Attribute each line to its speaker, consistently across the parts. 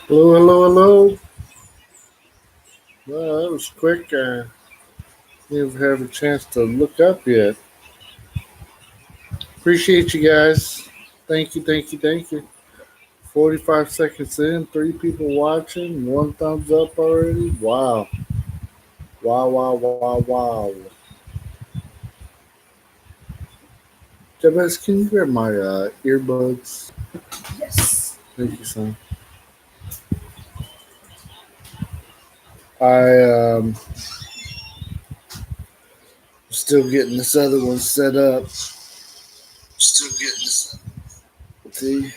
Speaker 1: Hello, hello, hello. Well, that was quick. Didn't have a chance to look up yet. Appreciate you guys. Thank you, thank you, thank you. 45 seconds in, three people watching, one thumbs up already. Wow. Wow, wow, wow, wow. Jabez, can you grab my earbuds?
Speaker 2: Yes.
Speaker 1: Thank you, son. I still getting this other one set up. Still getting this. See,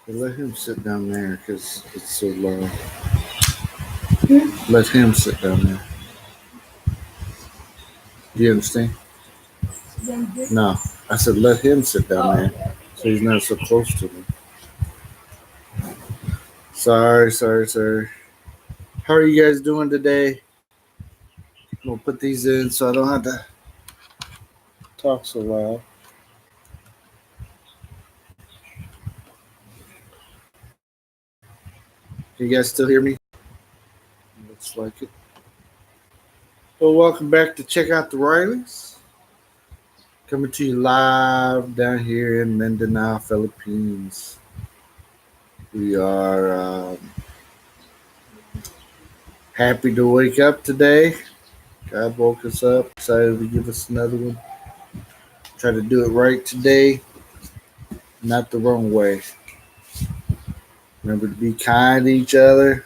Speaker 1: let him sit down there because it's so low. Let him sit down there. Do you understand? No, I said let him sit down there so he's not so close to me. Sorry. How are you guys doing today? I'm gonna put these in so I don't have to talk so loud. Can you guys still hear me? Looks like it. Well, welcome back to Check Out the Rileys. Coming to you live down here in Mindanao, Philippines. We are happy to wake up today. God woke us up, decided to give us another one. Try to do it right today, not the wrong way. Remember to be kind to each other.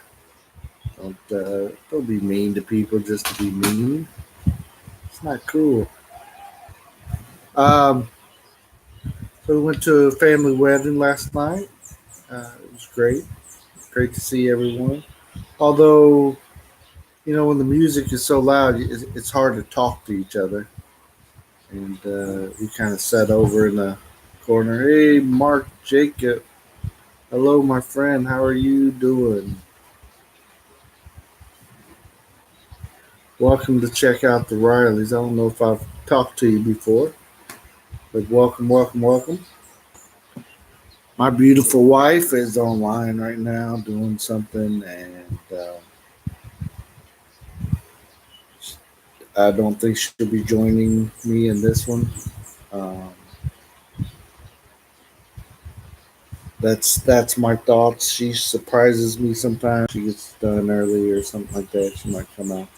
Speaker 1: Don't be mean to people just to be mean. It's not cool. Um, so we went to a family wedding last night. It was great. Great to see everyone. Although, when the music is so loud, it's hard to talk to each other. And we kind of sat over in the corner. Hey, Mark Jacob. Hello, my friend. How are you doing? Welcome to Check Out the Rileys. I don't know if I've talked to you before, but welcome. My beautiful wife is online right now doing something, and I don't think she'll be joining me in this one. Um, that's my thoughts. She surprises me sometimes. She gets done early or something like that. She might come out.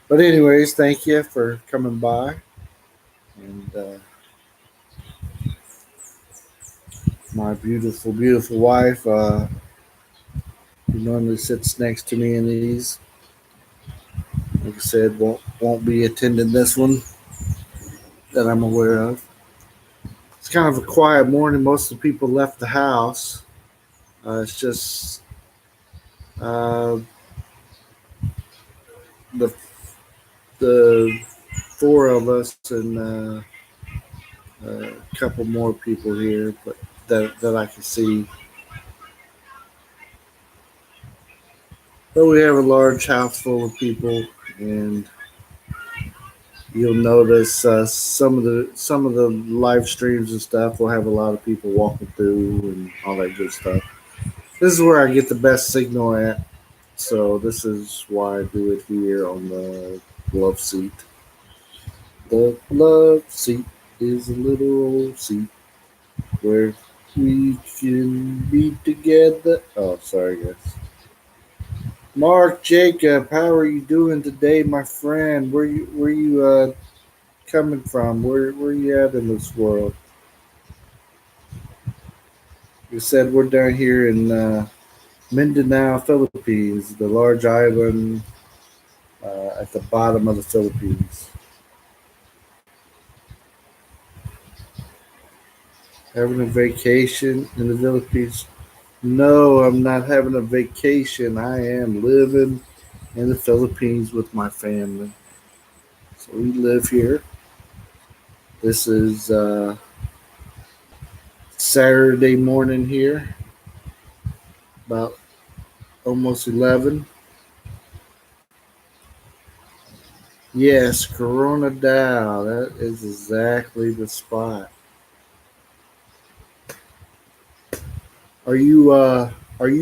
Speaker 1: But anyways, thank you for coming by, and my beautiful wife. Who normally sits next to me in these. Like I said, won't be attending this one that I'm aware of. It's kind of a quiet morning. Most of the people left the house. It's just uh, the the four of us and a couple more people here, but that I can see. But we have a large house full of people, and you'll notice some of the live streams and stuff will have a lot of people walking through and all that good stuff. This is where I get the best signal at, so this is why I do it here on the love seat. The love seat is a little old seat where we can be together. Oh, sorry, guys. Mark Jacob, how are you doing today, my friend? Where you coming from? Where you at in this world? You said we're down here in Mindanao, Philippines, the large island at the bottom of the Philippines. Having a vacation in the Philippines. No, I'm not having a vacation. I am living in the Philippines with my family. So we live here. This is Saturday morning here, about almost 11. Yes, Coronadal. That is exactly the spot. Are you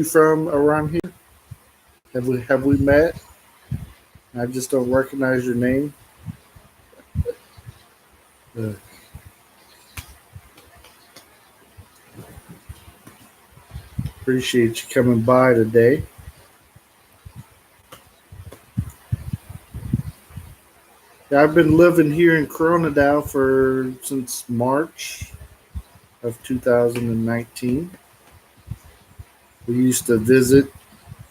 Speaker 1: from around here? Have we met? I just don't recognize your name. Uh, Appreciate you coming by today. Yeah, I've been living here in Coronadal for since March of 2019. We used to visit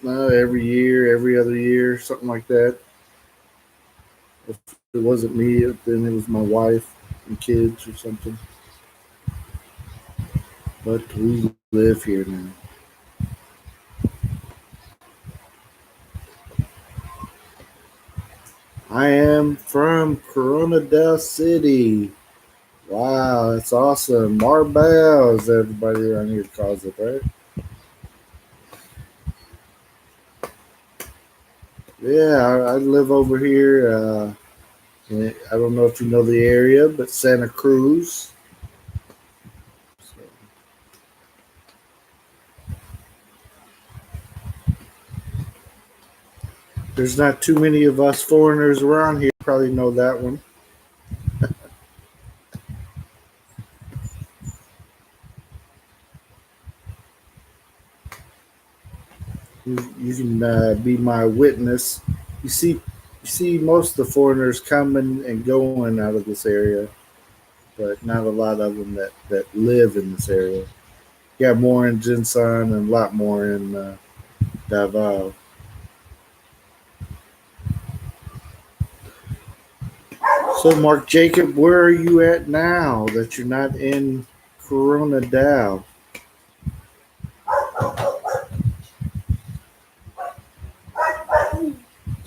Speaker 1: every year, every other year, something like that. If it wasn't me, then it was my wife and kids or something. But we live here now. I am from Coronadal City. Wow, that's awesome. Marbel, as everybody around here calls it, right? Yeah, I live over here. I don't know if you know the area, but Santa Cruz. So there's not too many of us foreigners around here. Probably know that one. You can be my witness. You see, you see most of the foreigners coming and going out of this area, but not a lot of them that live in this area. You got more in Jinsan and a lot more in Davao. So, Mark Jacob, where are you at now that you're not in Corona Dow?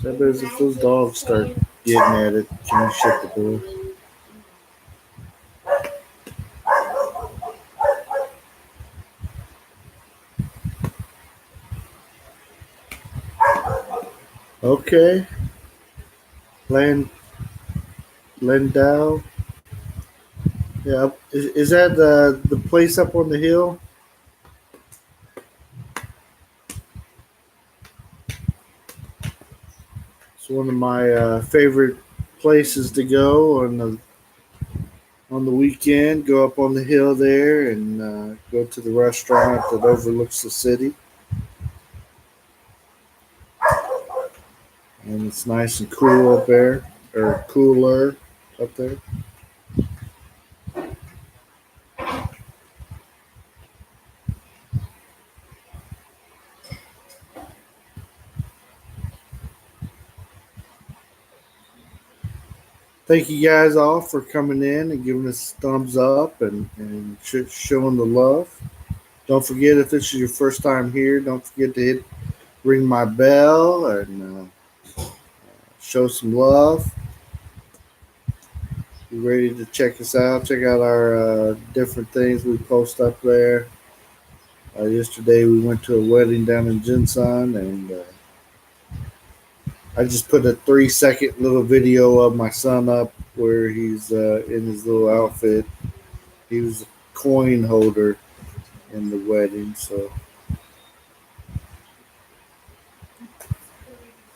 Speaker 1: So, if those dogs start getting at it, can you shut the door? Okay, Land Landau. Yeah, is that the place up on the hill? It's one of my favorite places to go on the weekend. Go up on the hill there and go to the restaurant that overlooks the city, and it's nice and cool up there, or cooler up there. Thank you guys all for coming in and giving us thumbs up and showing the love. Don't forget, if this is your first time here, don't forget to ring my bell and show some love. Be ready to check us out. Check out our different things we post up there. Yesterday we went to a wedding down in Jinsan, and I just put a 3 second little video of my son up where he's in his little outfit. He was a coin holder in the wedding. So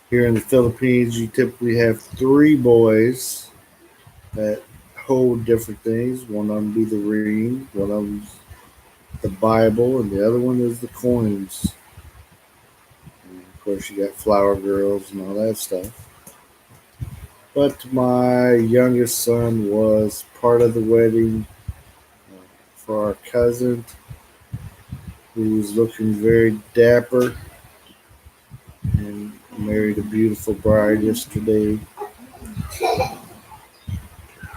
Speaker 1: here in the Philippines, you typically have three boys that hold different things. One of them be the ring, one of them's the Bible, and the other one is the coins. And of course, you got flower girls and all that stuff. But my youngest son was part of the wedding for our cousin, He was looking very dapper and married a beautiful bride yesterday.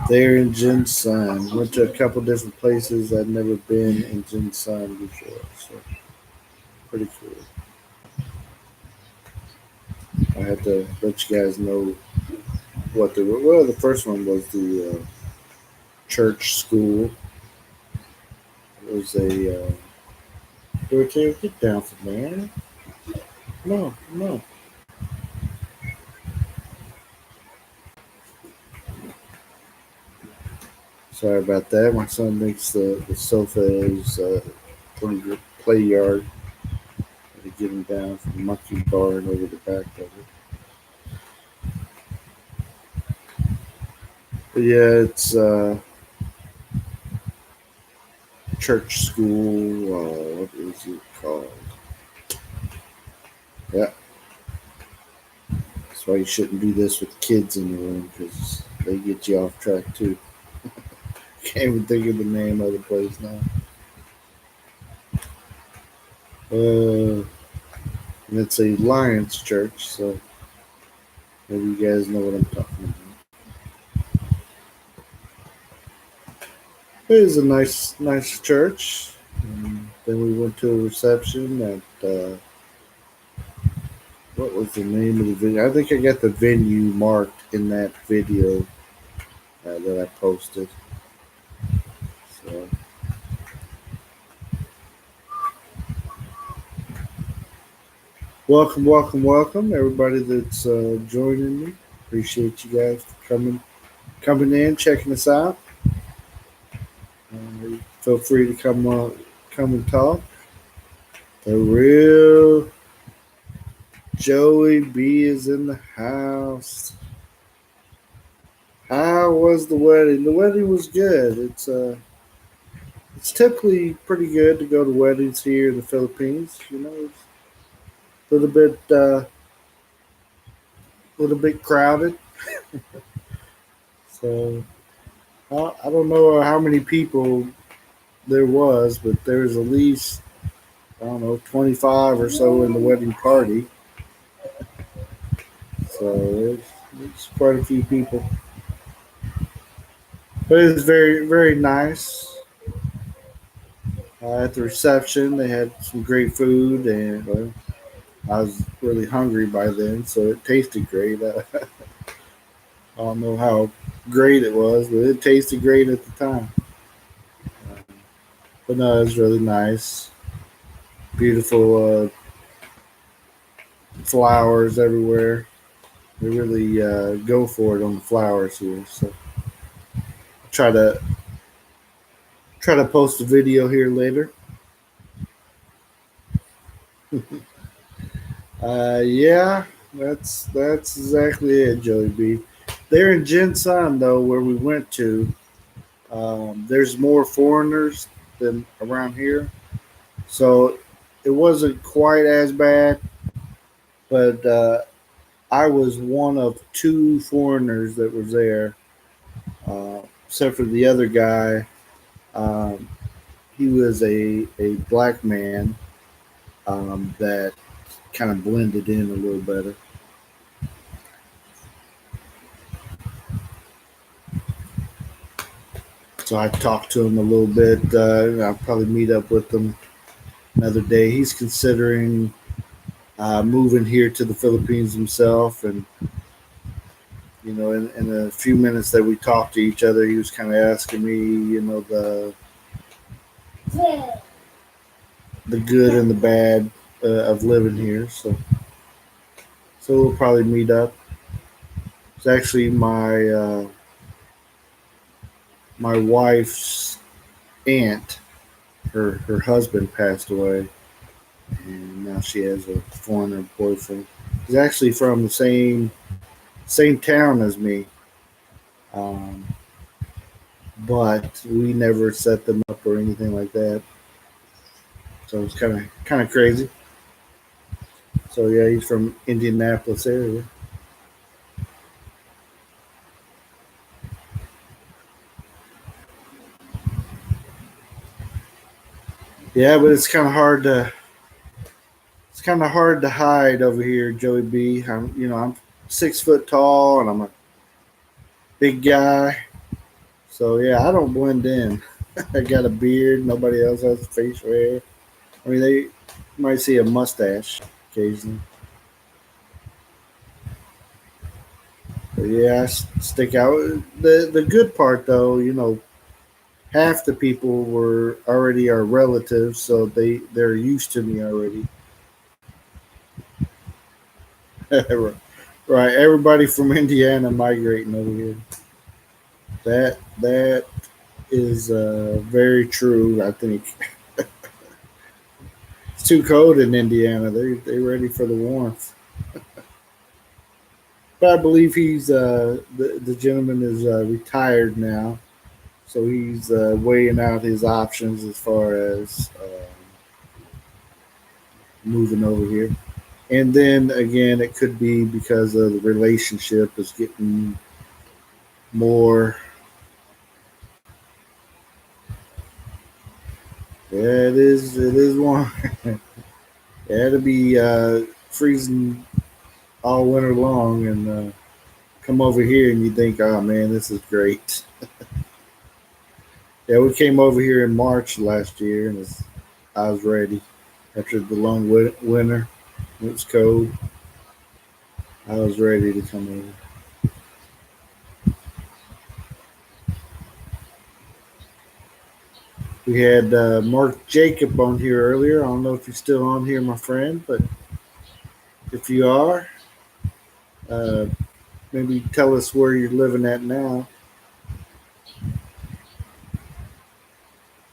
Speaker 1: There in Jinsan. Went to a couple different places. I'd never been in Jinsan before, so pretty cool. I had to let you guys know what they were. Well, the first one was the church school. It was a get down from there. No, no. Sorry about that. My son thinks the sofa is pretty good play yard. Had to get him down from the monkey bar and over the back of it. But yeah, it's church school. What is it called? Yeah, that's why you shouldn't do this with kids in the room because they get you off track too. Can't even think of the name of the place now. And it's a Lions church, so maybe you guys know what I'm talking about. It is a nice church. And then we went to a reception at what was the name of the video? I think I got the venue marked in that video that I posted. So welcome, welcome, welcome, everybody that's joining me. Appreciate you guys for coming in, checking us out. Feel free to come and talk. The real Joey B is in the house. How was the wedding? The wedding was good. It's typically pretty good to go to weddings here in the Philippines. You know, it's a little bit crowded. So I don't know how many people there was, but there was at least I don't know 25 or so in the wedding party. So it's quite a few people. But it was very nice. At the reception, they had some great food, and I was really hungry by then, so it tasted great. I don't know how great it was, but it tasted great at the time. But no, it was really nice. Beautiful flowers everywhere. They really go for it on the flowers here. So try to try to post a video here later. Yeah, that's exactly it, Joey B. There in Jinsan though, where we went to, there's more foreigners than around here, so it wasn't quite as bad. But I was one of two foreigners that was there, except for the other guy. Um, he was a black man that kind of blended in a little better. So I talked to him a little bit. I'll probably meet up with him another day. He's considering moving here to the Philippines himself, and in a few minutes that we talked to each other, he was kind of asking me, the good and the bad of living here. So we'll probably meet up. It's actually my wife's aunt. Her husband passed away, and now she has a foreigner boyfriend. He's actually from the same town as me, um, but we never set them up or anything like that. So it's kind of crazy. So yeah, he's from Indianapolis area. Yeah, but it's kind of hard to hide over here, Joey B. I'm 6 foot tall and I'm a big guy. So yeah, I don't blend in. I got a beard. Nobody else has facial hair. I mean, they might see a mustache occasionally. But yeah, I stick out. The good part though, half the people were already our relatives, so they're used to me already. Right, everybody from Indiana migrating over here. That is very true. I think it's too cold in Indiana. They ready for the warmth. But I believe he's the gentleman is retired now, so he's weighing out his options as far as moving over here. And then again, it could be because of the relationship is getting more. Yeah, it is. It is warm. Yeah, it'll be freezing all winter long, and come over here and you think, oh man, this is great. Yeah, we came over here in March last year, and I was ready after the long winter. It was cold. I was ready to come over. We had Mark Jacob on here earlier. I don't know if you're still on here, my friend, but if you are, uh, maybe tell us where you're living at now.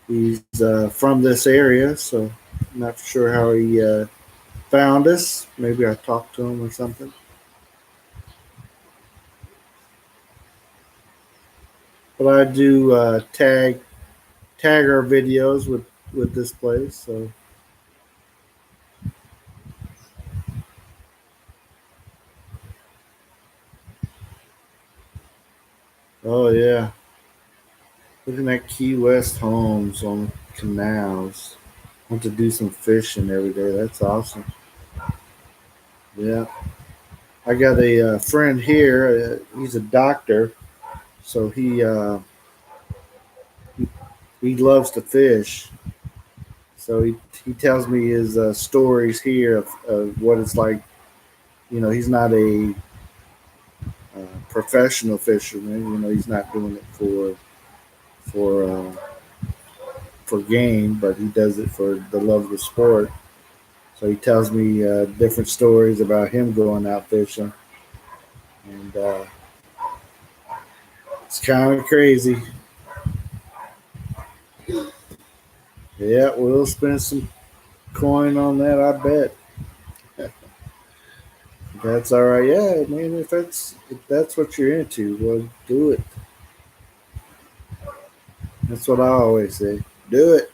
Speaker 1: He's from this area, so I'm not sure how he found us. Maybe I talked to him or something. But I do tag our videos with this place. So oh yeah, looking at Key West homes on canals. Want to do some fishing every day. That's awesome. Yeah, I got a friend here. He's a doctor, so he loves to fish. So he tells me his stories here of what it's like. He's not a professional fisherman. He's not doing it for for game, but he does it for the love of the sport. So he tells me different stories about him going out fishing, and it's kind of crazy. Yeah, we'll spend some coin on that. I bet. That's all right. Yeah, man. If that's what you're into, well, do it. That's what I always say. Do it.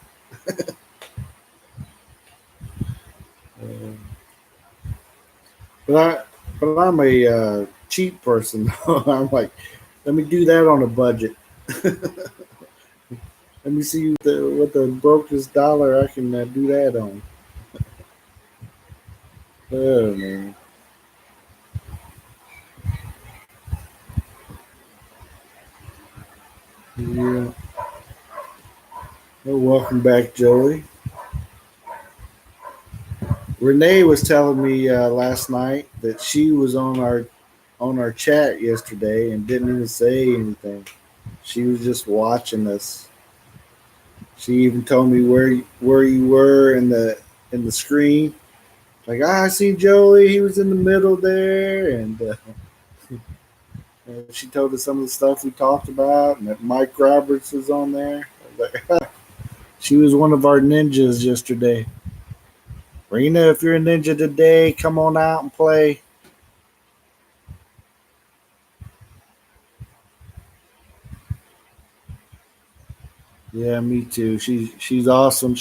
Speaker 1: Uh, but I'm a cheap person. I'm like, let me do that on a budget. Let me see what the brokest dollar I can do that on. Oh man. Yeah. Well, welcome back, Joey. Renee was telling me last night that she was on our chat yesterday and didn't even say anything. She was just watching us. She even told me where you were in the screen. Like, I see Joey. He was in the middle there, and she told us some of the stuff we talked about, and that Mike Roberts was on there. Like, she was one of our ninjas yesterday. Rena, if you're a ninja today, come on out and play. Yeah, me too. She's awesome.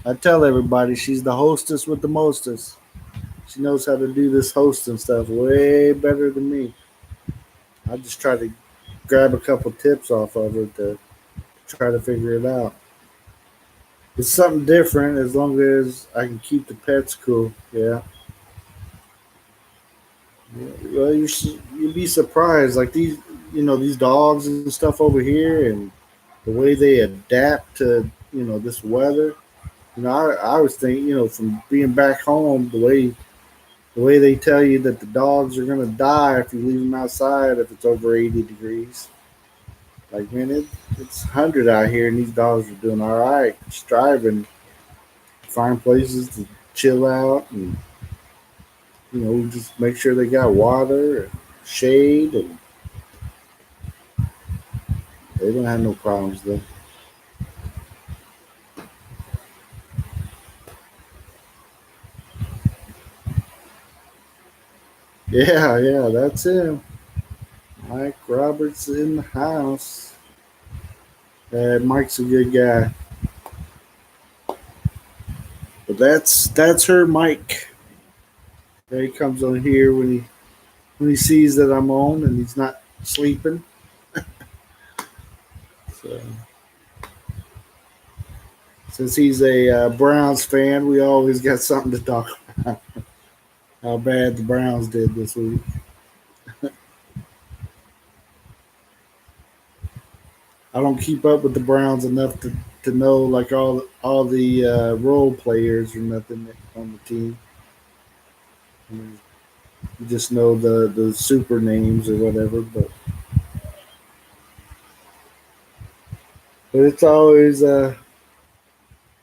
Speaker 1: I tell everybody she's the hostess with the mostest. She knows how to do this hosting stuff way better than me. I just try to grab a couple tips off of her to try to figure it out. It's something different as long as I can keep the pets cool. Yeah. Well, you'd be surprised. Like these dogs and stuff over here, and the way they adapt to this weather. I was thinking, from being back home, the way they tell you that the dogs are gonna die if you leave them outside if it's over 80 degrees. Like, man, it's 100 out here, and these dogs are doing all right, striving to find places to chill out, and just make sure they got water, and shade, and they don't have no problems though. Yeah, yeah, that's him. Mike Roberts in the house. Mike's a good guy, but that's her Mike. He comes on here when he sees that I'm on and he's not sleeping. So since he's a Browns fan, we always got something to talk about. How bad the Browns did this week. I don't keep up with the Browns enough to know like all the role players or nothing on the team. You just know the super names or whatever, but it's always a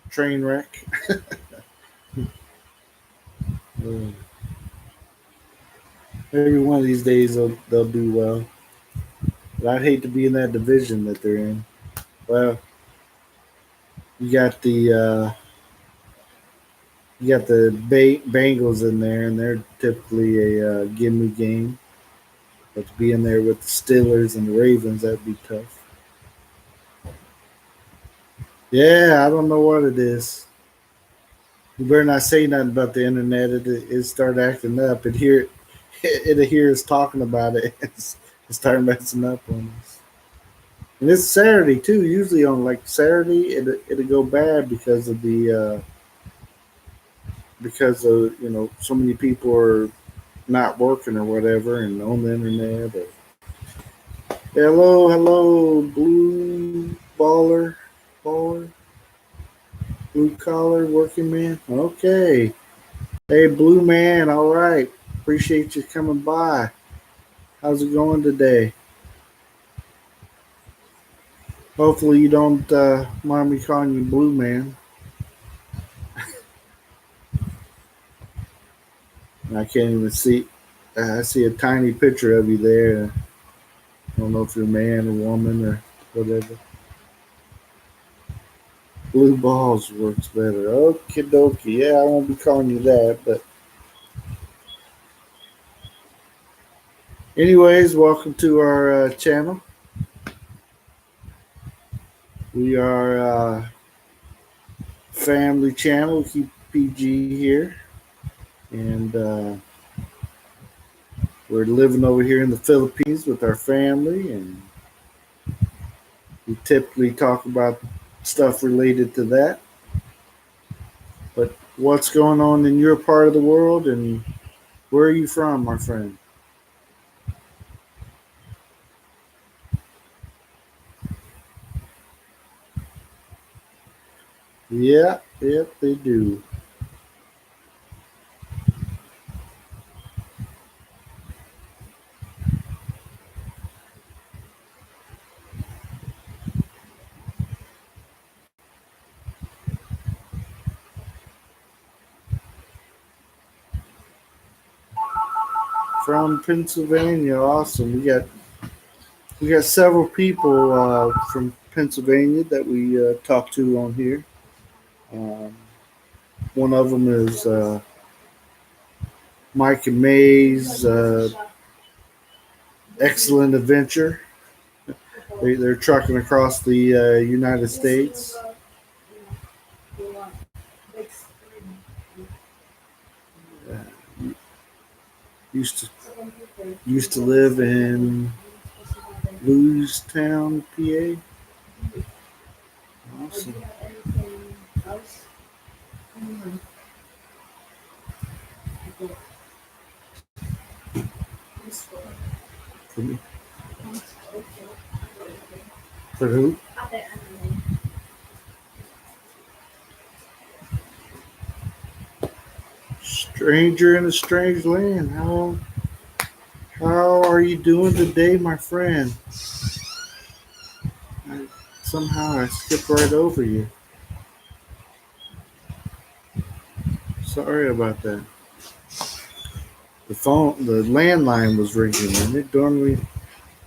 Speaker 1: train wreck. Uh, Maybe one of these days they'll do well. But I'd hate to be in that division that they're in. Well, you got the Bengals in there, and they're typically a gimme game. But to be in there with the Steelers and the Ravens, that'd be tough. Yeah, I don't know what it is. You better not say nothing about the internet. It start acting up. It hear us talking about it. It start messing up on us. And it's Saturday too. Usually on like Saturday, it'll go bad because of so many people are not working or whatever and on the internet. Hello, hello, blue baller, blue collar working man. Okay, hey, blue man. All right, appreciate you coming by. How's it going today? Hopefully you don't mind me calling you blue man. I can't even see. I see a tiny picture of you there. I don't know if you're a man or woman or whatever. Blue balls works better. Okie dokie. Yeah, I won't be calling you that. But, anyways, welcome to our channel. We are family channel. We keep PG here. And we're living over here in the Philippines with our family. And we typically talk about stuff related to that. But what's going on in your part of the world, and where are you from, my friend? Yeah, yep, they do. From Pennsylvania, awesome. We got several people from Pennsylvania that we talk to on here. Um, One of them is Mike and May's Excellent Adventure. They're trucking across the United States. Used to used to live in Lewistown, PA. Awesome. For me. For who? Stranger in a strange land. How are you doing today, my friend? I, somehow I skipped right over you. Sorry about that. The landline was ringing, and it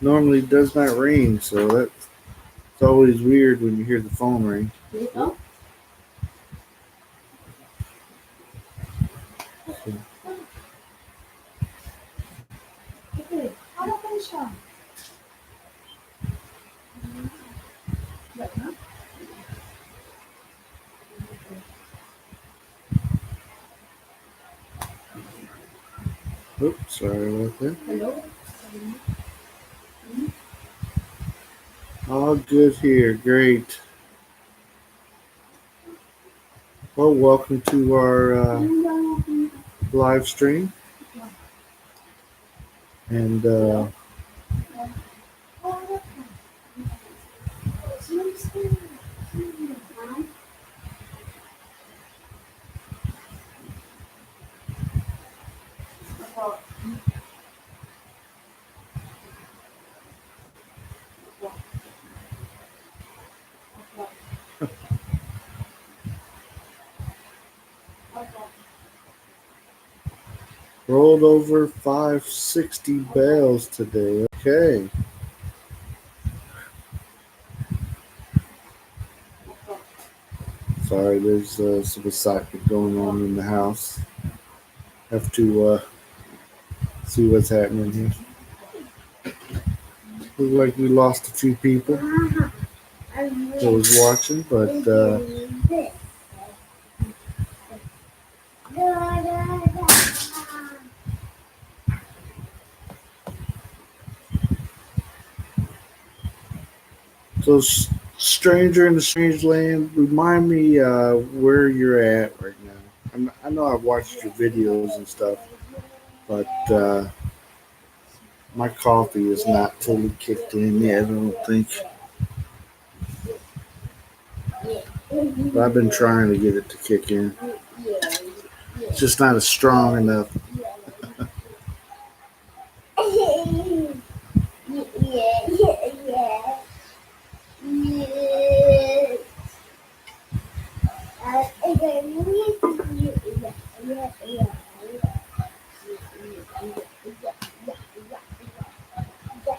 Speaker 1: normally does not ring. So it's always weird when you hear the phone ring. Oops, sorry about that. All good here. Great. Well, welcome to our live stream. And rolled over 560 bales today. Okay. Sorry, there's some excitement going on in the house. Have to see what's happening here. Look like we lost a few people that was watching, but so stranger in a strange land. Remind me where you're at right now. I know I've watched your videos and stuff, but my coffee is not fully kicked in yet. I don't think. But I've been trying to get it to kick in. It's just not as strong enough.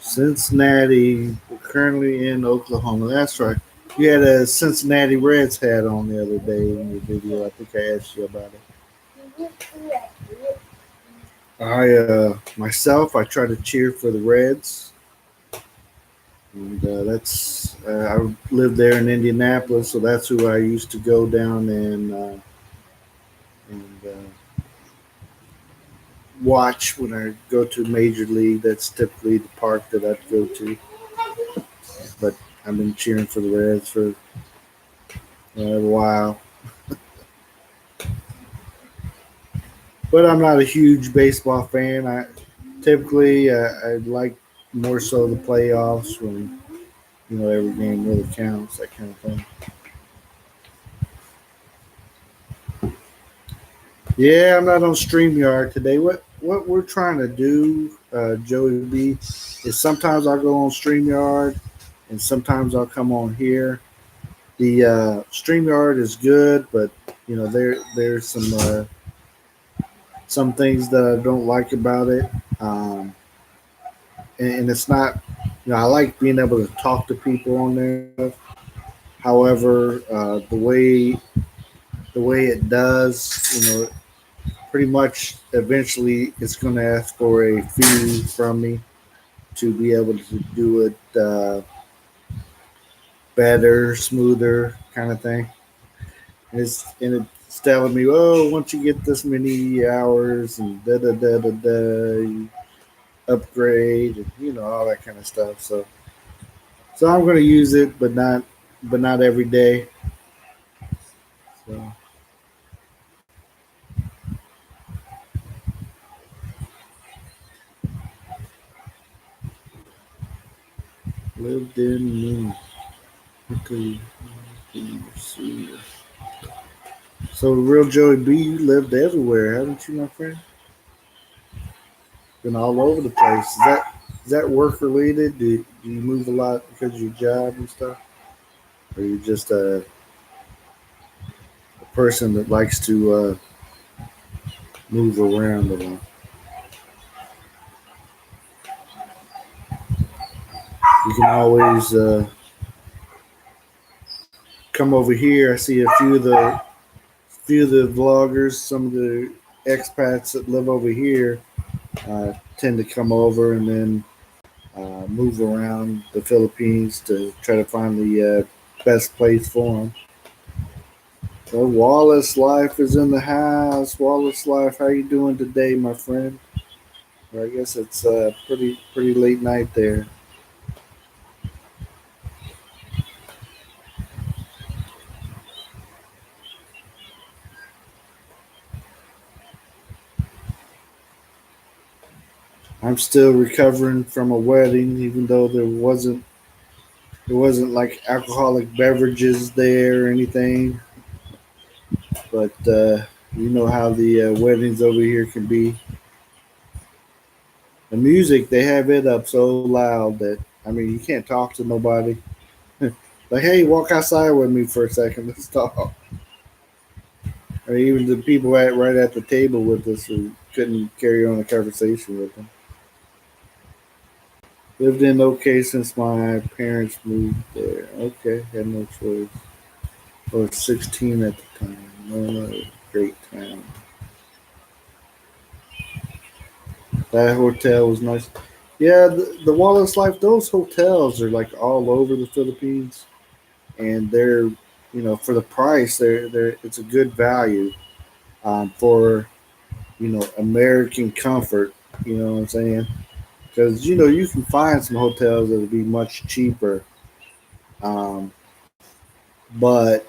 Speaker 1: Cincinnati. We're currently in Oklahoma. That's right. You had a Cincinnati Reds hat on the other day in your video. I think I asked you about it. I myself, I try to cheer for the Reds, and I live there in Indianapolis, so that's who I used to go down and watch when I go to Major League. That's typically the park that I'd go to. But I've been cheering for the Reds for a while. But I'm not a huge baseball fan. I typically I like more so the playoffs when every game really counts, that kind of thing. Yeah, I'm not on StreamYard today. What we're trying to do, Joey B, is sometimes I'll go on StreamYard and sometimes I'll come on here. The StreamYard is good, but there's some things that I don't like about it. And it's not, I like being able to talk to people on there. However, the way it does, pretty much eventually it's going to ask for a fee from me to be able to do it better, smoother, kind of thing. It's telling me, oh, once you get this many hours and da da da da da, you upgrade and all that kind of stuff. So I'm going to use it, but not every day. So lived in me. Okay, let's see. So, real Joey B, you lived everywhere, haven't you, my friend? Been all over the place. Is that work related? Do you move a lot because of your job and stuff? Or are you just a person that likes to move around a lot? You can always come over here. I see a few of the vloggers, some of the expats that live over here tend to come over and then move around the Philippines to try to find the best place for them. So Wallace Life is in the house. Wallace Life, how you doing today, my friend? Well, I guess it's pretty late night there. I'm still recovering from a wedding, even though there wasn't like alcoholic beverages there or anything. But you know how the weddings over here can be. The music, they have it up so loud that I mean you can't talk to nobody. Like, hey, walk outside with me for a second. Let's talk. Or even the people right at the table with us who couldn't carry on a conversation with them. Lived in OK since my parents moved there. Okay, had no choice. I was 16 at the time. No, great time. That hotel was nice. Yeah, the Wallace Life, those hotels are like all over the Philippines, and for the price, it's a good value for American comfort. You know what I'm saying? Because you can find some hotels that'll be much cheaper, um, but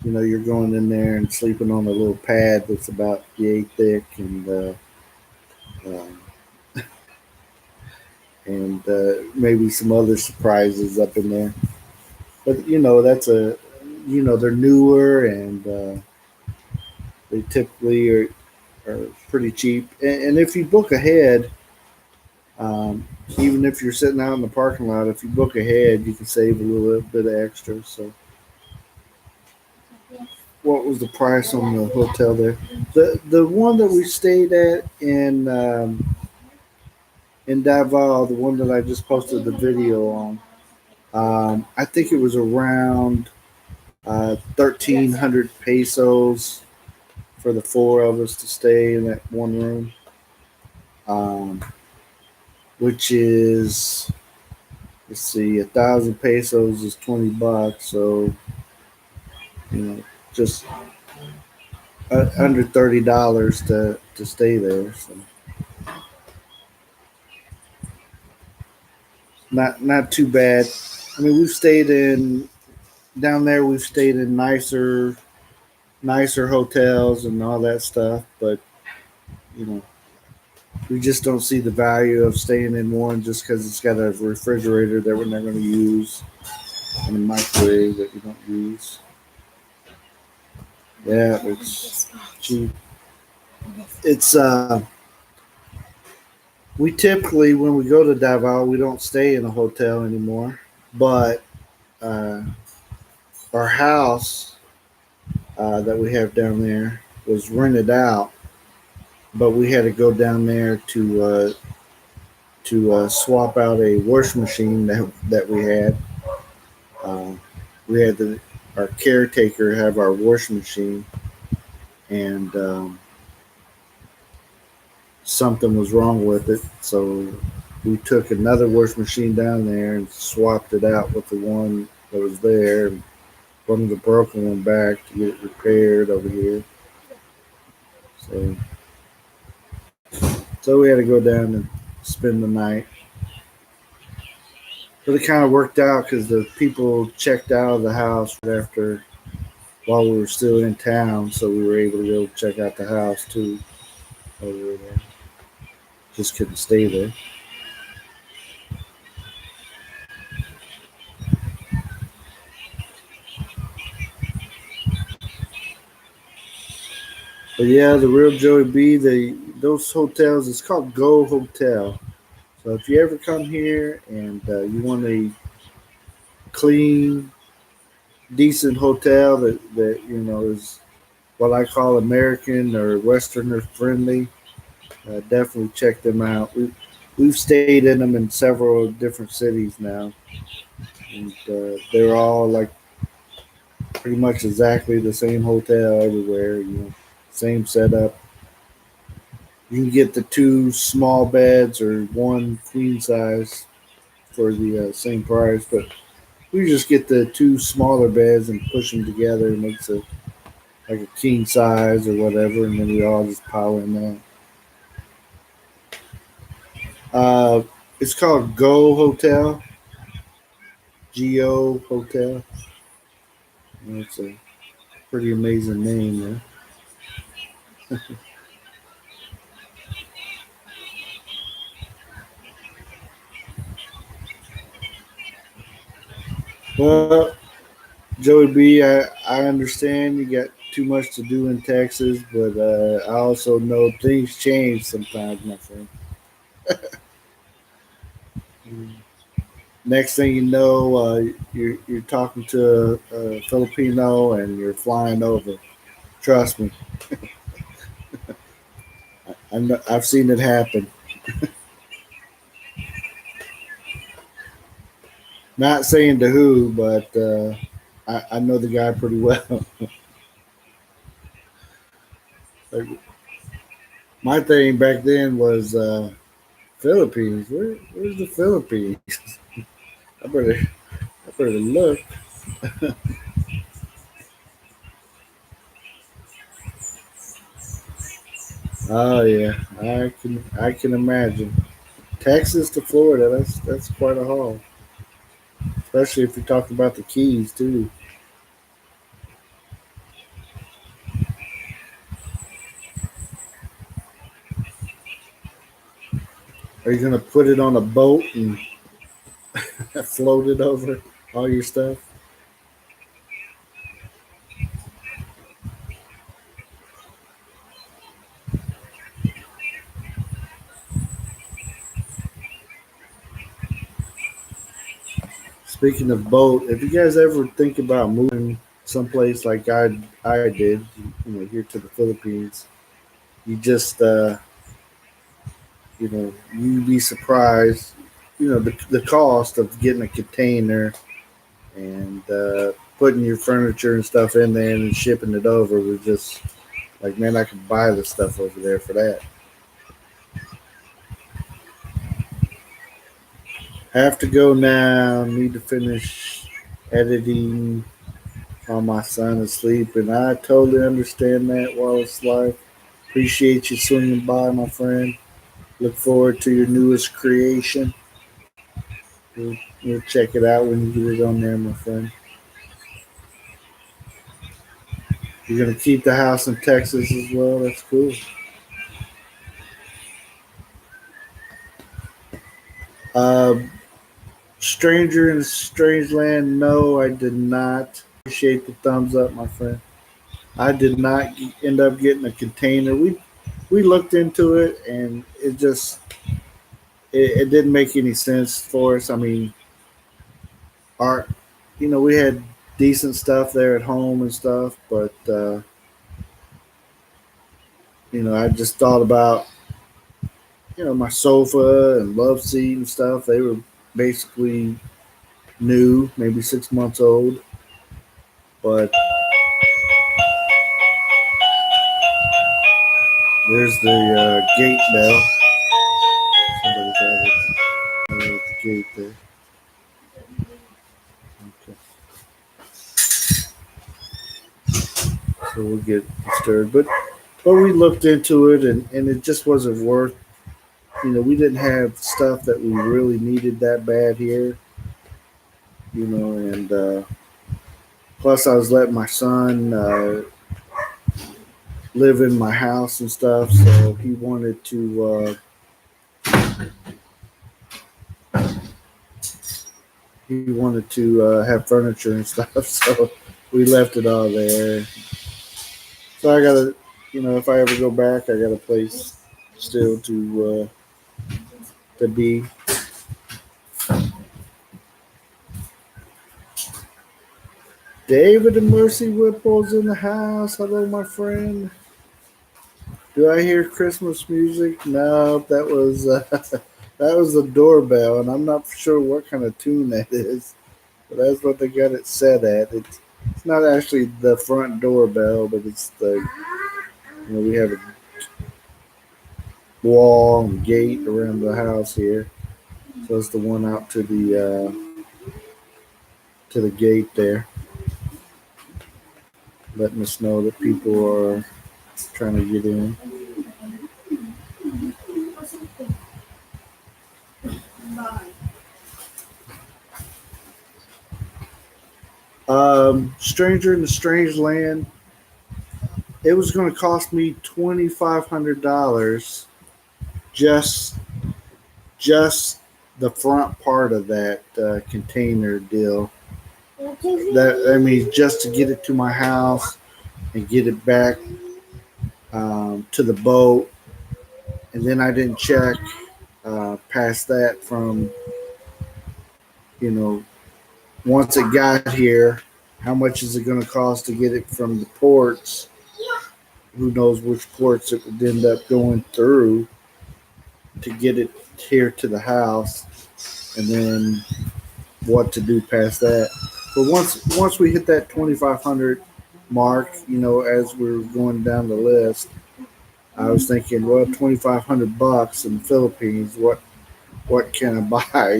Speaker 1: you're going in there and sleeping on a little pad that's about yay thick, um, and maybe some other surprises up in there. But they're newer and they typically are pretty cheap. And if you book ahead, um, even if you're sitting out in the parking lot, if you book ahead, you can save a little bit of extra. So, what was the price on the hotel there? The one that we stayed at in Davao, the one that I just posted the video on. I think it was around 1,300 pesos for the four of us to stay in that one room, um, which is, let's see, 1,000 pesos is $20, so just under $30 to stay there. So not too bad. I mean, we've stayed in down there. We've stayed in nicer hotels and all that stuff, but you know we just don't see the value of staying in one just because it's got a refrigerator that we're not going to use and a microwave that we don't use. Yeah, it's cheap. It's we typically when we go to Davao, we don't stay in a hotel anymore, but uh, our house that we have down there was rented out, but we had to go down there to swap out a washing machine that we had. Uh, we had our caretaker have our washing machine, and something was wrong with it. So we took another washing machine down there and swapped it out with the one that was there, and brought the broken one back to get it repaired over here. So we had to go down and spend the night. But it kind of worked out because the people checked out of the house right after while we were still in town, so we were able to go check out the house too while we were there. Just couldn't stay there. But yeah, the real Joey B. Those hotels. It's called Go Hotel. So if you ever come here and you want a clean, decent hotel that is what I call American or Westerner friendly, definitely check them out. We've stayed in them in several different cities now, and they're all like pretty much exactly the same hotel everywhere. Same setup. You can get the two small beds or one queen size for the same price, but we just get the two smaller beds and push them together. It makes a like a king size or whatever, and then we all just pile in there. Uh, it's called Go Hotel, Go Hotel. And it's a pretty amazing name there. Well, Joey B, I understand you got too much to do in Texas, but I also know things change sometimes, my friend. Next thing you know, you're talking to a Filipino and you're flying over. Trust me, I've seen it happen. Not saying to who, but I know the guy pretty well. Like, my thing back then was Philippines. Where's the Philippines? I better I better look. Oh yeah, I can imagine. Texas to Florida, that's quite a haul. Especially if you're talking about the Keys too. Are you gonna put it on a boat and float it over all your stuff? Speaking of boat, if you guys ever think about moving someplace like I did, here to the Philippines, you just you'd be surprised, the cost of getting a container and putting your furniture and stuff in there and shipping it over was just like, man, I could buy the stuff over there for that. Have to go now. Need to finish editing while my son is asleep, and I totally understand that, Wallace Life. Appreciate you swinging by, my friend. Look forward to your newest creation. We'll check it out when you get it on there, my friend. You're gonna keep the house in Texas as well. That's cool. Uh, Stranger in a Strange Land. No, I did not. Appreciate the thumbs up, my friend. I did not end up getting a container. We looked into it, and it didn't make any sense for us. I mean, our we had decent stuff there at home and stuff, but I just thought about my sofa and love seat and stuff. They were basically new, maybe 6 months old, but there's the gate bell. Somebody's at the gate there. Okay. So we'll get disturbed. But we looked into it, and it just wasn't worth. We didn't have stuff that we really needed that bad here. And plus I was letting my son live in my house and stuff, so he wanted to have furniture and stuff. So we left it all there. So I gotta if I ever go back, I got a place still to be. David and Mercy Whipple's in the house. Hello, my friend. Do I hear Christmas music? No, that was the doorbell, and I'm not sure what kind of tune that is. But that's what they got it set at. It's not actually the front doorbell, but it's we have a wall and gate around the house here, so it's the one out to the gate there, letting us know that people are trying to get in. Stranger in a Strange Land. It was going to cost me $2,500 just just the front part of that container deal. That means just to get it to my house and get it back to the boat, and then I didn't check past that from you know once it got here, how much is it going to cost to get it from the ports? Who knows which ports it would end up going through to get it here to the house, and then what to do past that. But once we hit that 2,500 mark, as we were going down the list, I was thinking, well, $2,500 in the Philippines, what can I buy? I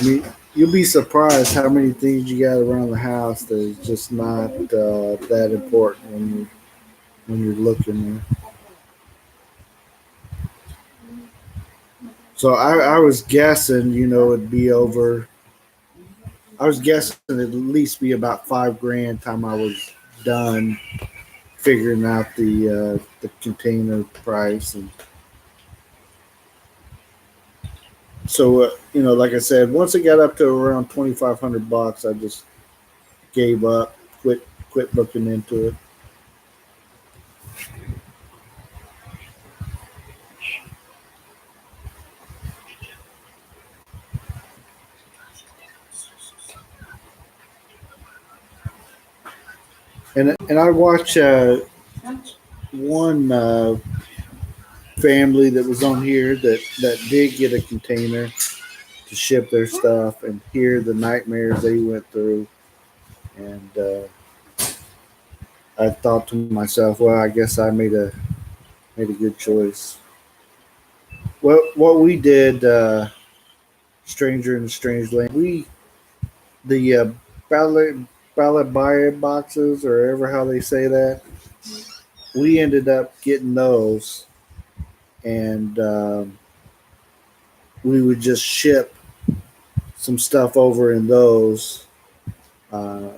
Speaker 1: mean, you'll be surprised how many things you got around the house that is just not that important when you're looking there. So I was guessing, it'd be over. I was guessing it'd at least be about 5 grand time I was done figuring out the container price, and so like I said, once it got up to around $2,500, I just gave up, quit looking into it. And I watch one family that was on here that did get a container to ship their stuff, and hear the nightmares they went through. And I thought to myself, well, I guess I made a good choice. What we did, Stranger in a Strange Land, the ballet boxes, or ever how they say that, we ended up getting those, and we would just ship some stuff over in those, uh,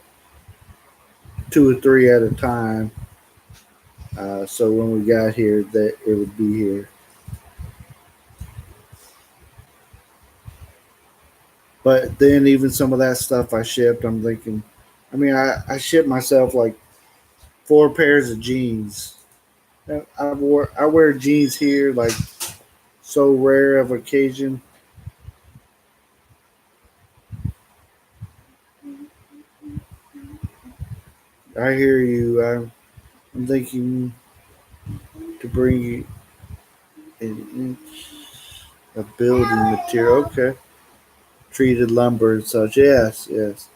Speaker 1: two or three at a time. So when we got here, that it would be here. But then even some of that stuff I shipped, I'm thinking, I mean, I shipped myself like 4 pairs of jeans. I wear jeans here like so rare of occasion. I hear you. I'm thinking to bring you an inch of building material. Okay, treated lumber and such. Yes, yes.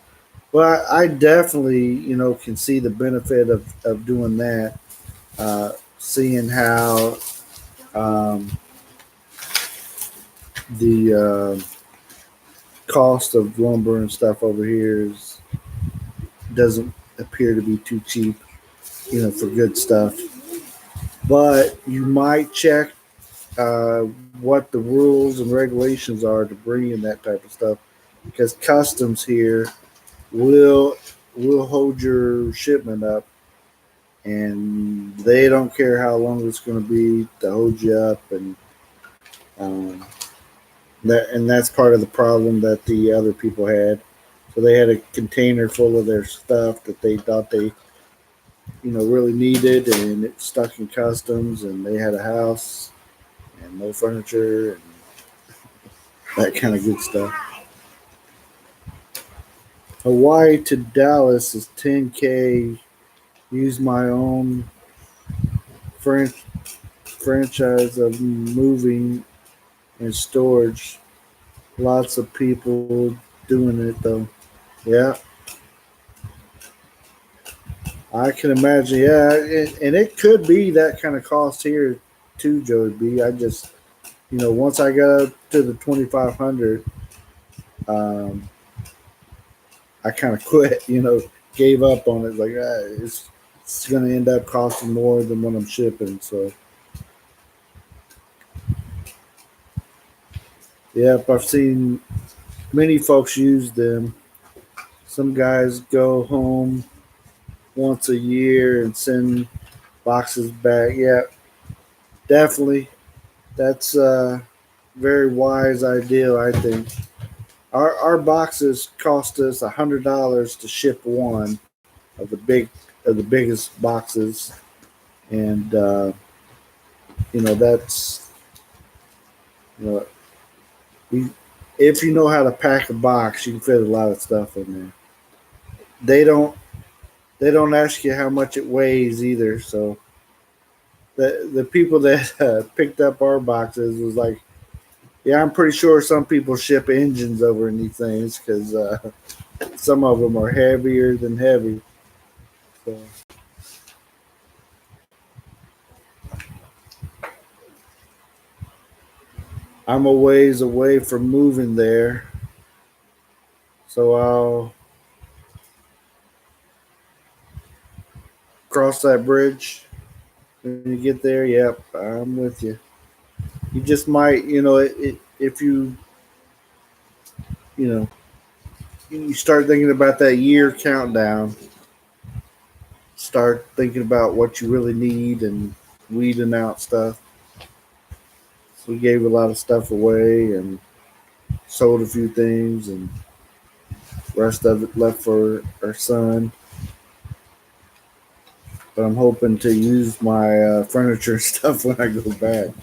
Speaker 1: Well, I definitely can see the benefit of doing that. Seeing how um, the cost of lumber and stuff over here doesn't appear to be too cheap, for good stuff. But you might check uh, what the rules and regulations are to bring in that type of stuff, because customs here will will hold your shipment up, and they don't care how long it's going to be to hold you up, and um, that's part of the problem that the other people had. So they had a container full of their stuff that they thought they, really needed, and it stuck in customs, and they had a house and no furniture and that kind of good stuff. Hawaii to Dallas is 10K. Use my own franchise of moving and storage. Lots of people doing it though. Yeah, I can imagine. Yeah, and it could be that kind of cost here too, Joey B. I just, once I got up to the 2,500, um, I kind of quit. Gave up on it. Like it's going to end up costing more than what I'm shipping. So, yep, I've seen many folks use them. Some guys go home once a year and send boxes back. Yeah, definitely. That's a very wise idea, I think. Our boxes cost us $100 to ship one of the biggest boxes, and that's you know you, if you know how to pack a box, you can fit a lot of stuff in there. They don't they don't ask you how much it weighs either. So the people that picked up our boxes was like, yeah, I'm pretty sure some people ship engines over in these things because some of them are heavier than heavy. So I'm a ways away from moving there, so I'll cross that bridge when you get there. Yep, I'm with you. You just might, if you know, you start thinking about that year countdown, start thinking about what you really need and weeding out stuff. So we gave a lot of stuff away and sold a few things, and the rest of it left for our son. But I'm hoping to use my furniture stuff when I go back.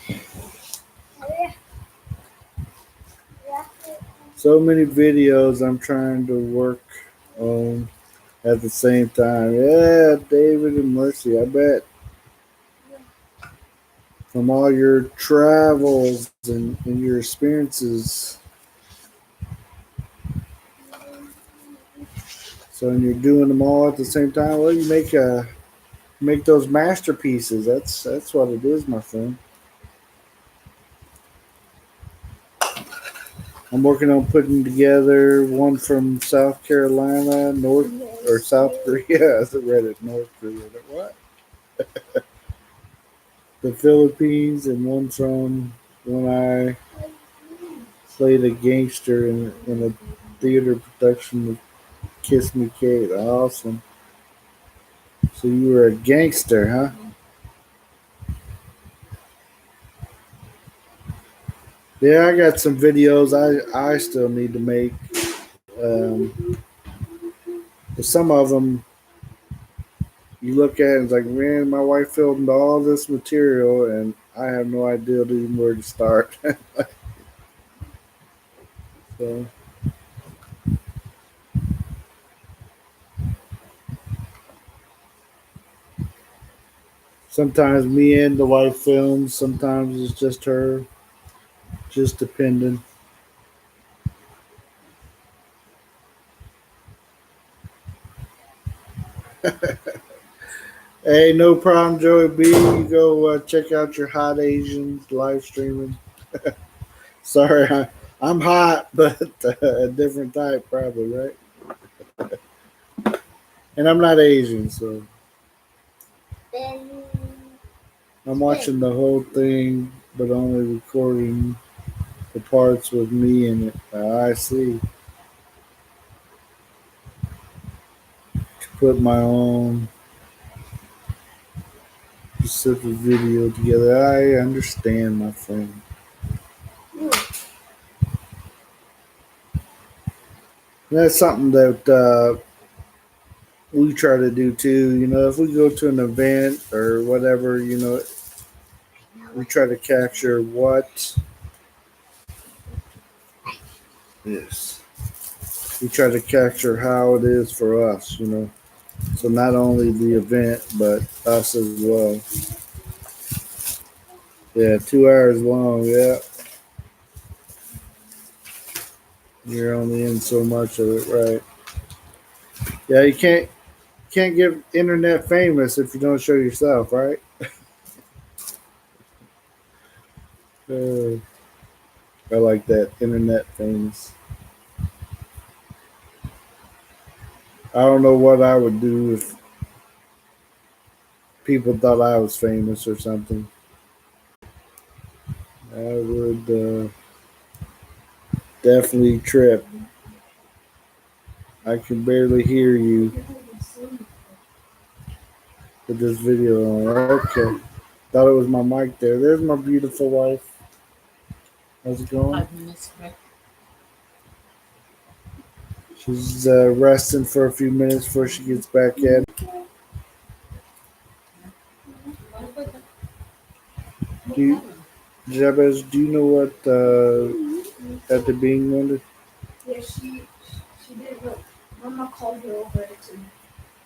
Speaker 1: So many videos I'm trying to work on at the same time. Yeah, David and Mercy, I bet from all your travels and your experiences. So and you're doing them all at the same time. Well, you make those masterpieces. That's what it is, my friend. I'm working on putting together one from South Carolina, North or South Korea. I read it, North Korea. What? The Philippines, and one from when I played a gangster in a theater production of Kiss Me Kate. Awesome. So you were a gangster, huh? Yeah, I got some videos I still need to make. Um, some of them you look at it and it's like, man, my wife filmed all this material and I have no idea even where to start. So sometimes me and the wife films, sometimes it's just her, just depending. Hey, no problem, Joey B. You go check out your hot Asians live streaming. Sorry, I'm hot, but a different type, probably, right? And I'm not Asian, so I'm watching the whole thing, but only recording the parts with me in it. I see. To put my own specific video together. I understand, my friend. And that's something that we try to do too. If we go to an event or whatever, we try to capture what is. We try to capture how it is for us. So not only the event, but us as well. Yeah, 2 hours long. Yeah, you're only in so much of it, right? Yeah, you can't get internet famous if you don't show yourself, right? Uh, I like that internet famous. I don't know what I would do if people thought I was famous or something. I would definitely trip. I can barely hear you with this video on. Okay. Thought it was my mic there. There's my beautiful wife. How's it going? 5 minutes back. She's resting for a few minutes before she gets back at it. Do you, Jabez, do you know what at the being wanted?
Speaker 2: Yeah, she did. But Mama called her over to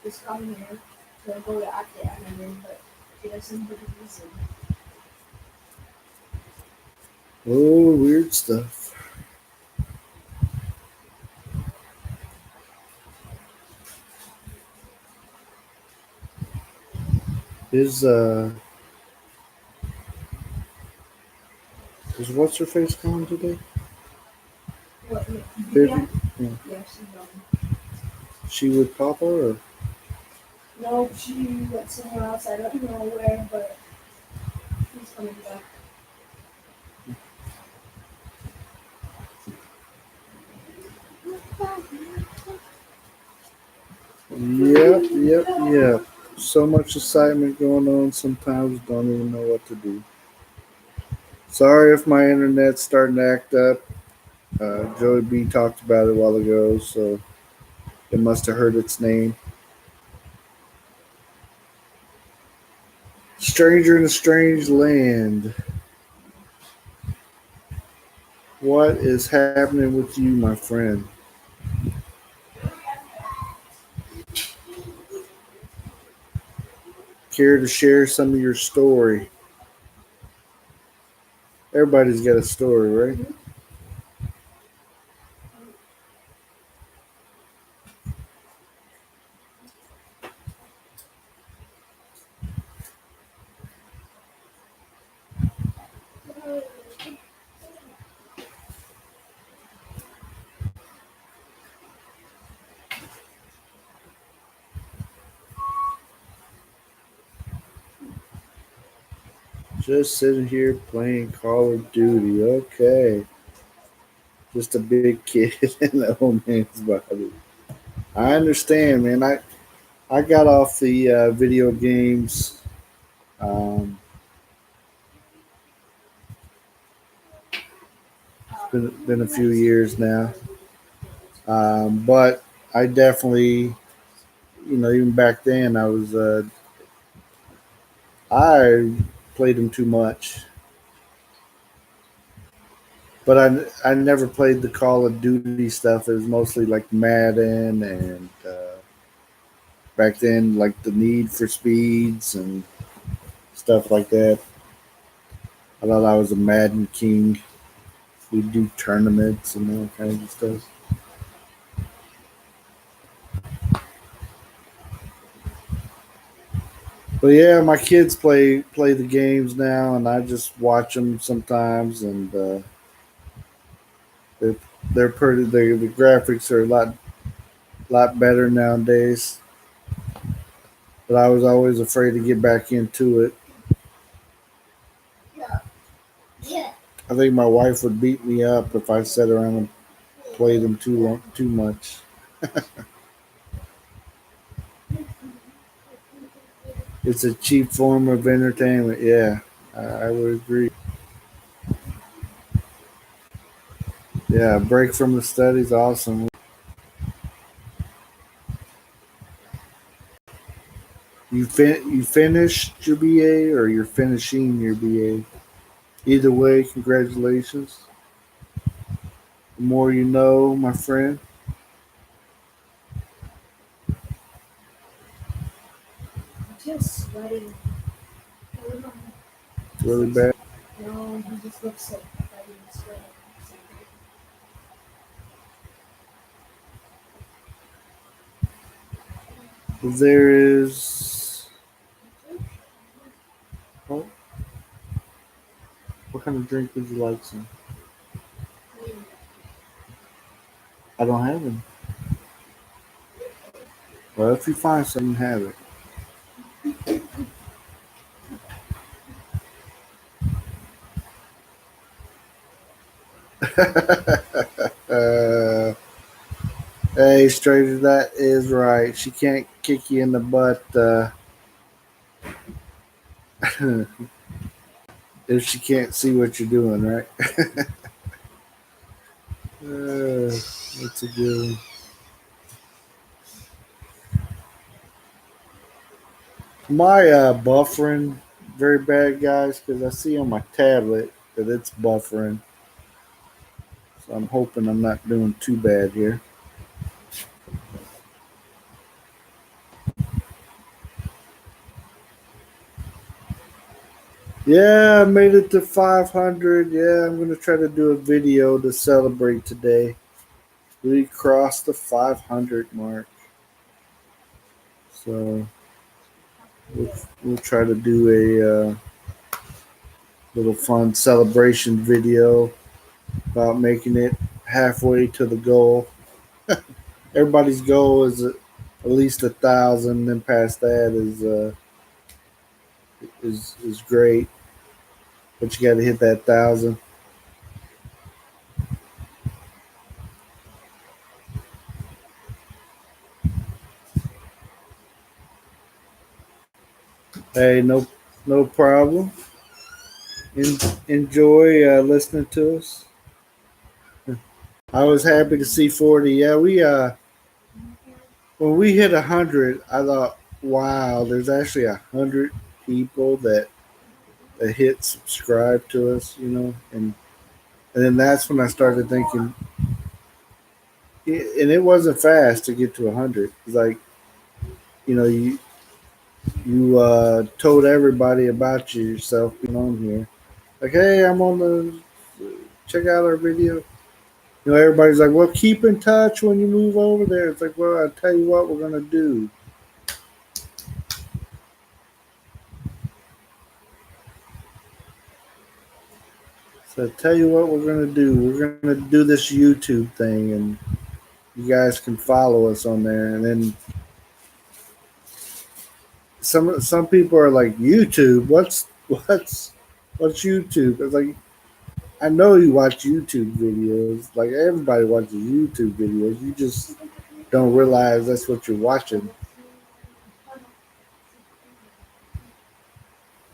Speaker 2: just come here to go to Ate Annalyn, but she doesn't believe reason.
Speaker 1: Oh, weird stuff. Is is what's her face gone today?
Speaker 2: What?
Speaker 1: Baby?
Speaker 2: Yeah,
Speaker 1: Yeah.
Speaker 2: yeah, she's gone.
Speaker 1: She with Papa or?
Speaker 2: No, she went somewhere else. I don't know where, but she's coming back.
Speaker 1: Yep. So much excitement going on. Sometimes don't even know what to do. Sorry if my internet's starting to act up. Joey B talked about it a while ago, so it must have heard its name. Stranger in a strange land. What is happening with you, my friend? Care to share some of your story? Everybody's got a story, right? Just sitting here playing Call of Duty. Okay. Just a big kid in the old man's body. I understand, man. I got off the video games. Been a few years now, but I definitely, even back then, I played them too much. But I never played the Call of Duty stuff. It was mostly like Madden and back then like the Need for Speeds and stuff like that. I thought I was a Madden king. We'd do tournaments and all kinds of stuff. But yeah, my kids play the games now, and I just watch them sometimes, and they're they're pretty. The graphics are a lot better nowadays. But I was always afraid to get back into it.
Speaker 2: Yeah.
Speaker 1: I think my wife would beat me up if I sat around and played them too much. It's a cheap form of entertainment. Yeah, I would agree. Yeah, break from the studies, awesome. You finished your BA or you're finishing your BA. Either way, congratulations. The more you know, my friend.
Speaker 2: Just sweating. I don't know.
Speaker 1: It's
Speaker 2: Just
Speaker 1: really
Speaker 2: like
Speaker 1: bad.
Speaker 2: no, he just looks like sweating, sweating.
Speaker 1: There is. Oh, what kind of drink would you like, son? I don't have any. Well, if you find some, have it. uh, hey, stranger, that is right. She can't kick you in the butt if she can't see what you're doing, right? That's a good one. My buffering very bad, guys, because I see on my tablet that it's buffering. So I'm hoping I'm not doing too bad here. Yeah, I made it to 500. Yeah, I'm going to try to do a video to celebrate today. We crossed the 500 mark. So we'll try to do a little fun celebration video about making it halfway to the goal. Everybody's goal is at least 1,000. Then past that is great, but you got to hit that 1,000. Hey, no problem. Enjoy listening to us. I was happy to see 40. Yeah, we when we hit 100, I thought, wow, there's actually 100 people that hit subscribe to us, and then that's when I started thinking, and it wasn't fast to get to 100. It's like you told everybody about yourself being on here, like, hey, I'm on the check out our video. Everybody's like, well, keep in touch when you move over there. It's like, well, I'll tell you what we're gonna do. So I tell you what we're gonna do. We're gonna do this YouTube thing, and you guys can follow us on there. And then some people are like, YouTube, what's YouTube? It's like, I know you watch YouTube videos. Like everybody watches YouTube videos. You just don't realize that's what you're watching.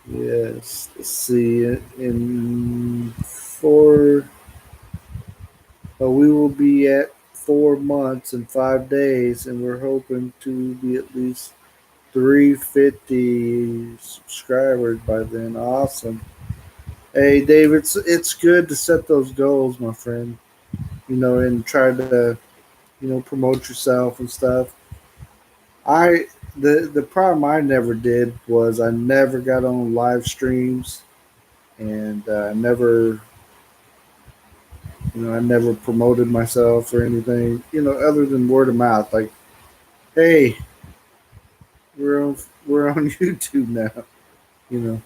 Speaker 1: Yes. Let's see. In four, we will be at 4 months and 5 days, and we're hoping to be at least 350 subscribers by then. Awesome. Hey, Dave, it's good to set those goals, my friend. And try to promote yourself and stuff. I the problem I never did was I never got on live streams, and I never promoted myself or anything, other than word of mouth. Like, hey, we're on YouTube now. You know,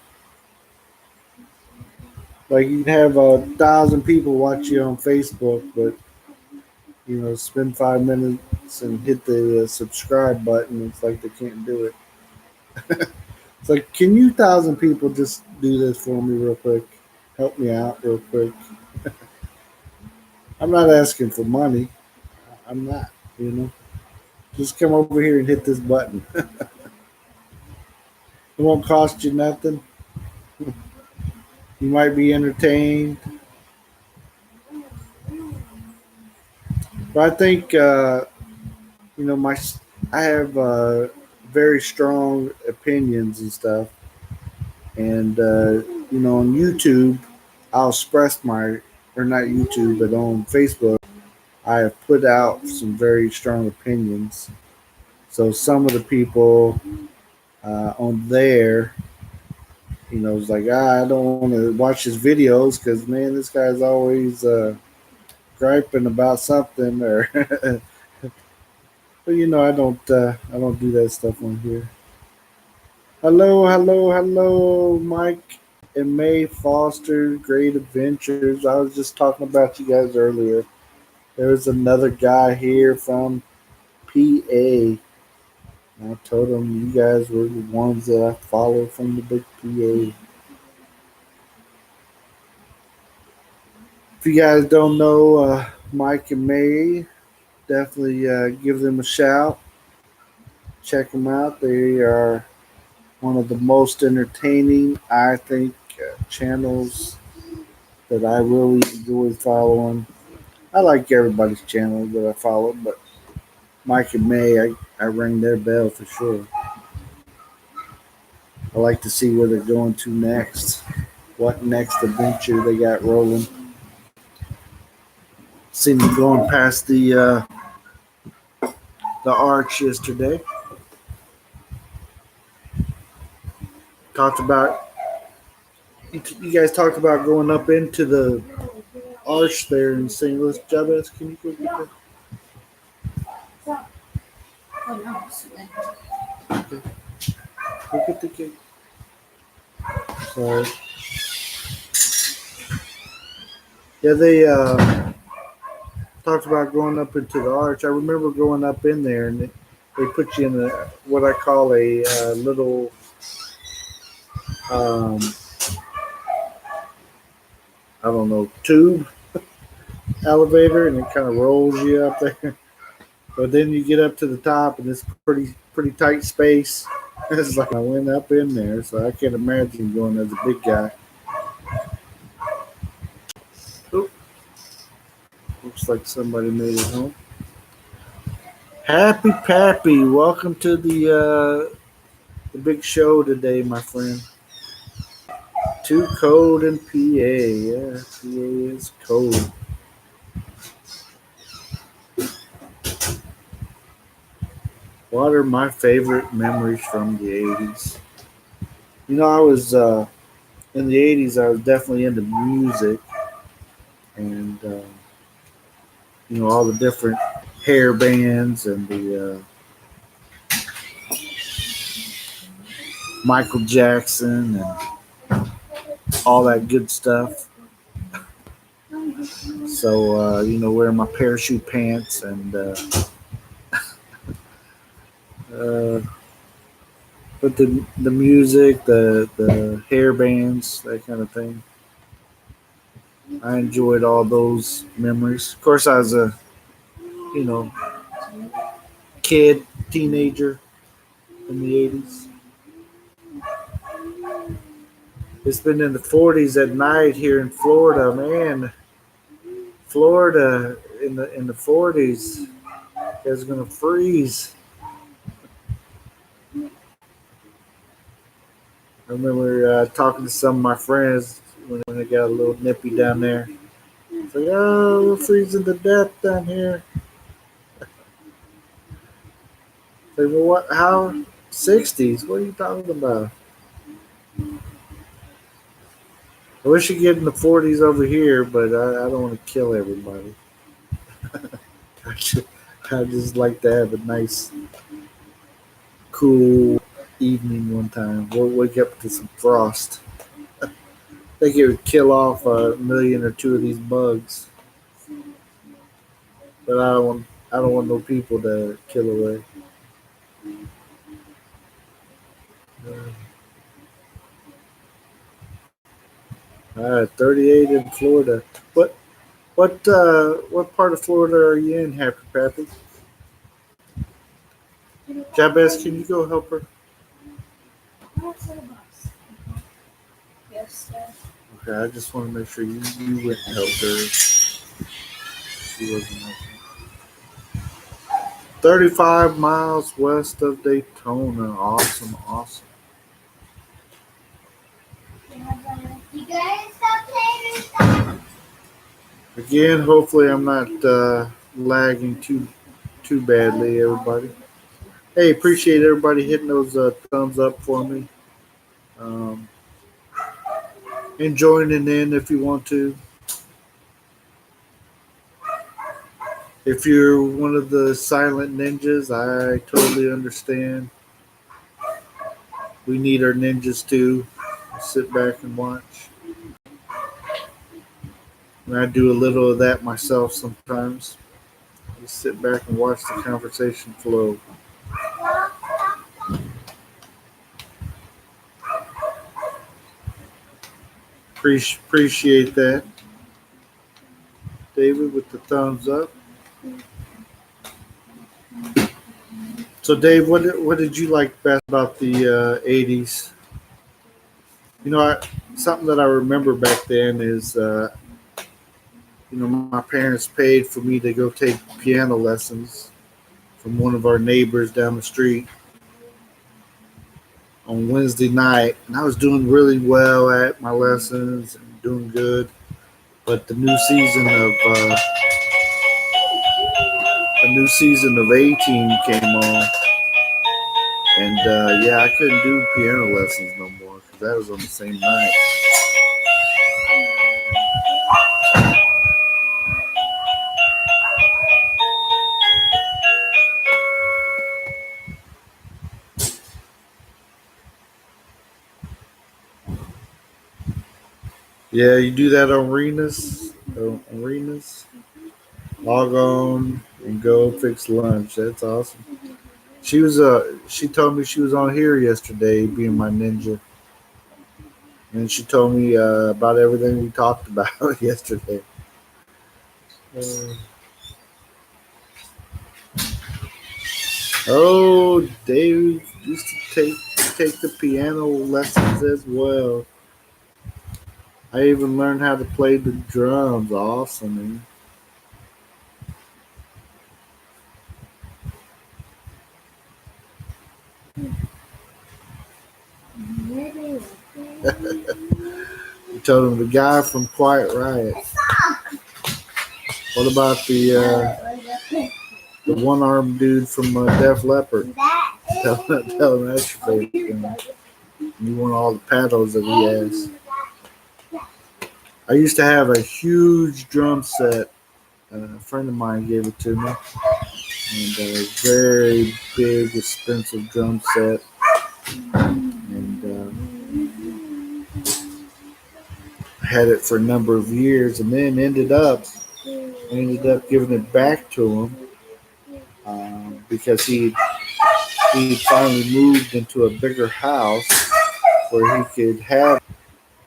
Speaker 1: like you'd have 1,000 people watch you on Facebook, but spend 5 minutes and hit the subscribe button. It's like they can't do it. It's like, can you 1,000 people just do this for me real quick? Help me out real quick. I'm not asking for money. I'm not. You know, just come over here and hit this button. It won't cost you nothing. You might be entertained. But I think my I have very strong opinions and stuff. And on YouTube, I'll express my, or not YouTube, but on Facebook, I have put out some very strong opinions. So some of the people on there, it's like, I don't want to watch his videos because, man, this guy's always griping about something, or but I don't do that stuff on here. Hello, hello, hello, Mike and May Foster, Great Adventures. I was just talking about you guys earlier. There's another guy here from PA. I told him you guys were the ones that I follow from the big PA. If you guys don't know Mike and May, definitely give them a shout. Check them out. They are one of the most entertaining, I think, channels that I really enjoy following. I like everybody's channel that I follow, but Mike and May, I ring their bell for sure. I like to see where they're going to next. What next adventure they got rolling. Seen them going past the arch yesterday. Talked about you guys talked about going up into the arch there in St. Louis. Jabez, can you go get that?
Speaker 2: Oh no.
Speaker 1: Okay. Look at the cake. Sorry. Yeah, they talked about going up into the arch. I remember going up in there, and they put you in what I call a little um, I don't know, tube elevator, and it kind of rolls you up there. But then you get up to the top, and it's pretty tight space. It's like I went up in there, so I can't imagine going as a big guy. Oop, looks like somebody made it home. Happy Pappy, welcome to the big show today, my friend. Too cold in PA. Yeah, PA is cold. What are my favorite memories from the 80s? I was in the 80s, I was definitely into music and, all the different hair bands and the Michael Jackson and all that good stuff. So, wearing my parachute pants and uh, but the music, the hair bands, that kind of thing. I enjoyed all those memories. Of course, I was a you know kid, teenager in the 80s. It's been in the 40s at night here in Florida, man. Florida in the 40s is gonna freeze. I remember talking to some of my friends when it got a little nippy down there. It's like, oh, we're freezing to death down here. Like, well, what? How? 60s? What are you talking about? I wish you get in the 40s over here, but I don't want to kill everybody. I just, I just like to have a nice, cool evening one time. We'll wake up to some frost. I think it would kill off a million or two of these bugs, but I don't want no people to kill away. 38 in Florida. What part of Florida are you in, Happy Pappy? Jabez, can you go help her?
Speaker 2: Yes, yes.
Speaker 1: Okay, I just want to make sure you went and helped her. She wasn't helping. 35 miles west of Daytona. Awesome, awesome.
Speaker 2: You guys stop playing with that.
Speaker 1: Again, hopefully I'm not lagging too badly, everybody. Hey, appreciate everybody hitting those thumbs up for me. Um, and joining in if you want to. If you're one of the silent ninjas, I totally understand. We need our ninjas too. Sit back and watch. And I do a little of that myself sometimes. Just sit back and watch the conversation flow. Appreciate that, David, with the thumbs up. So, Dave, what did you like best about the '80s? You know, something that I remember back then is, my parents paid for me to go take piano lessons from one of our neighbors down the street on Wednesday night, and I was doing really well at my lessons and doing good. But the new season of 18 came on, and yeah, I couldn't do piano lessons no more because that was on the same night. Yeah, you do that on Rena's. Log on and go fix lunch. That's awesome. She told me she was on here yesterday, being my ninja, and she told me about everything we talked about yesterday. Uh, oh, Dave used to take the piano lessons as well. I even learned how to play the drums. Awesome, man. You told him the guy from Quiet Riot. What about the one armed dude from Def Leppard? Tell him that's your favorite thing. You want all the paddles that he has. I used to have a huge drum set. A friend of mine gave it to me, and a very big, expensive drum set. And I had it for a number of years, and then ended up giving it back to him because he finally moved into a bigger house where he could have.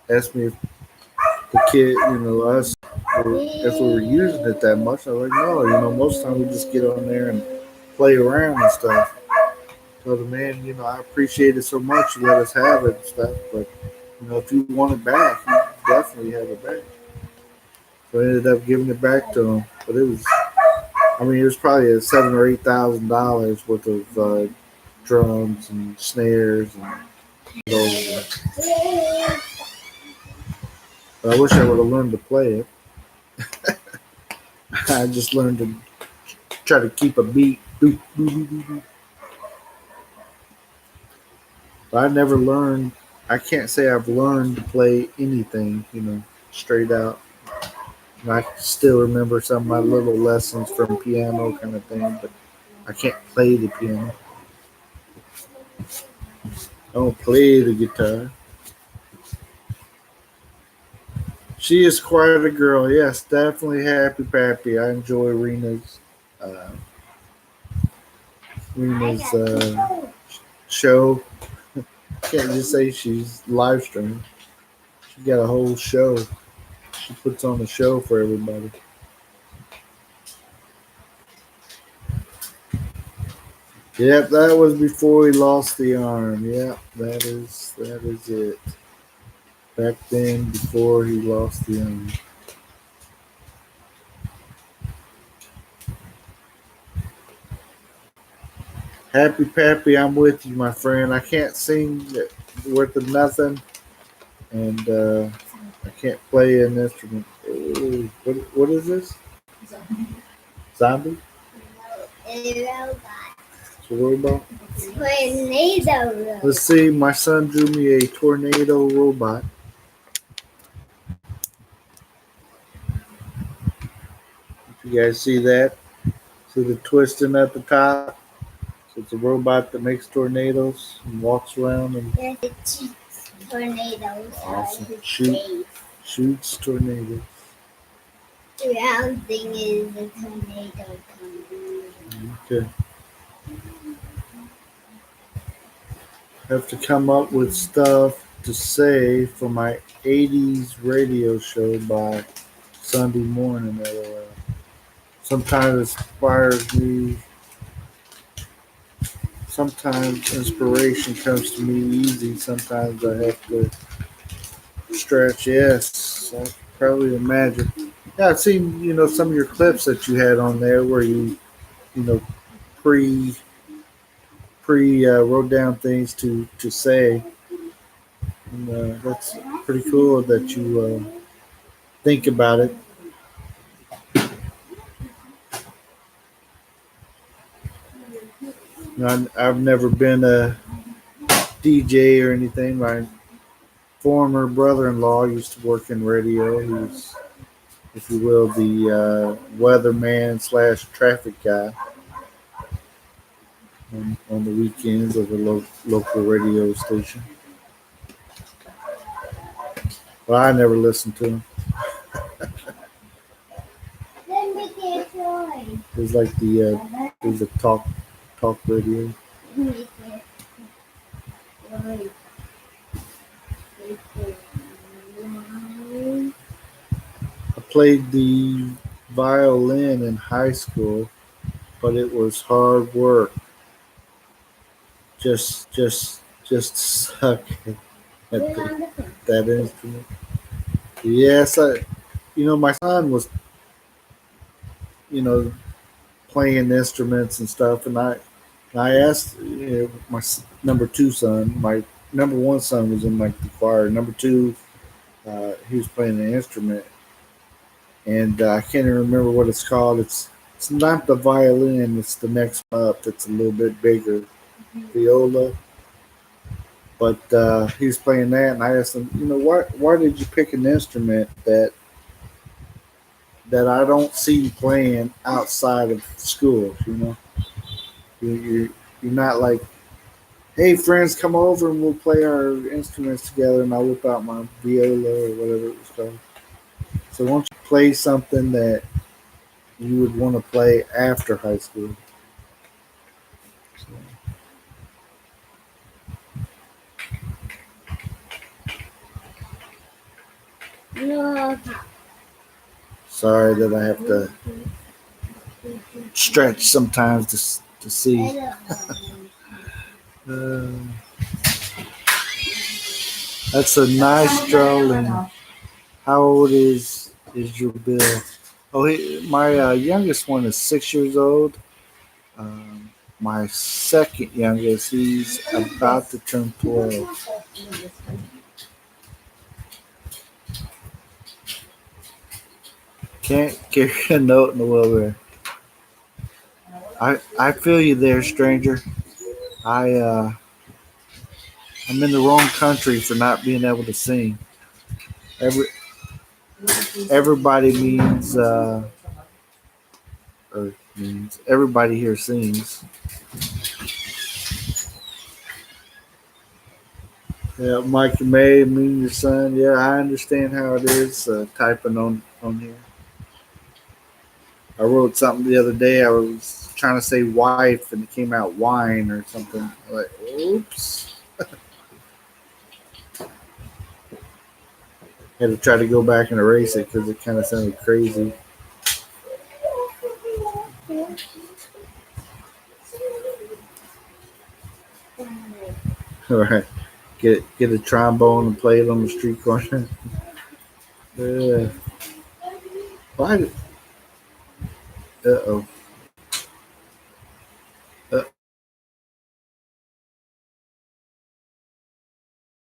Speaker 1: Asked me if the kid, us, if we were using it that much. I was like, no, most of the time we just get on there and play around and stuff. So the man, I appreciate it so much. You let us have it and stuff, but if you want it back, you definitely have it back. So I ended up giving it back to him, but it was probably a $7,000 or $8,000 worth of drums and snares and those. But I wish I would have learned to play it. I just learned to try to keep a beat. But I never learned. I can't say I've learned to play anything, straight out. And I still remember some of my little lessons from piano kind of thing, but I can't play the piano. I don't play the guitar. She is quite a girl. Yes, definitely happy pappy. I enjoy uh, Rena's show. Can't just say she's live streaming. She got a whole show. She puts on a show for everybody. Yep, that was before he lost the arm. Yep, that is it. Back then, before he lost the arm. Happy Pappy, I'm with you, my friend. I can't sing worth of nothing, and I can't play an instrument. Ooh, what is this? Zombie?
Speaker 2: A robot.
Speaker 1: It's a robot?
Speaker 2: Tornado.
Speaker 1: Let's see. My son drew me a tornado robot. You guys see that? See the twisting at the top? So it's a robot that makes tornadoes and walks around and
Speaker 2: There's a cheat tornadoes
Speaker 1: awesome.
Speaker 2: on his
Speaker 1: Shoot,
Speaker 2: face.
Speaker 1: shoots tornadoes.
Speaker 2: The round thing is a tornado coming.
Speaker 1: Okay. Have to come up with stuff to say for my 80s radio show by Sunday morning. LOL. Sometimes it inspires me. Sometimes inspiration comes to me easy. Sometimes I have to stretch. Yes, I can probably imagine. Yeah, I've seen some of your clips that you had on there where you know pre wrote down things to say, and that's pretty cool that you think about it. I've never been a DJ or anything. My former brother-in-law used to work in radio. He was, if you will, the weatherman slash traffic guy on the weekends of a local radio station. Well, I never listened to him.
Speaker 2: Then we can fly.
Speaker 1: It was like it was a talk radio.
Speaker 2: We can fly. We can fly.
Speaker 1: I played the violin in high school, but it was hard work. Just suck at
Speaker 2: We're on the phone.
Speaker 1: that instrument. Yes, my son was you know playing instruments and stuff, and I asked my number two son. My number one son was in like the choir. Number two, he was playing an instrument, and I can't even remember what it's called. It's not the violin. It's the next one up. It's a little bit bigger, viola. But he was playing that, and I asked him, why did you pick an instrument that I don't see you playing outside of school? You're not like, hey friends, come over and we'll play our instruments together, and I'll whip out my viola or whatever it was called. So why don't you play something that you would want to play after high school? So,
Speaker 2: No.
Speaker 1: sorry that I have to stretch sometimes to see. Uh, that's a nice drawing. How old is your Bill? Oh, my youngest one is 6 years old. My second youngest, he's about to turn 12. Can't carry a note in the wheelbarrow. I feel you there, stranger. I I'm in the wrong country for not being able to sing. Every everybody means everybody here sings. Yeah, Mike May, me and your son. Yeah, I understand how it is typing on here. I wrote something the other day. I was trying to say wife, and it came out wine or something. I'm like, oops. Had to try to go back and erase it because it kind of sounded crazy. All right, get a trombone and play it on the street corner. Yeah. Why? Uh oh.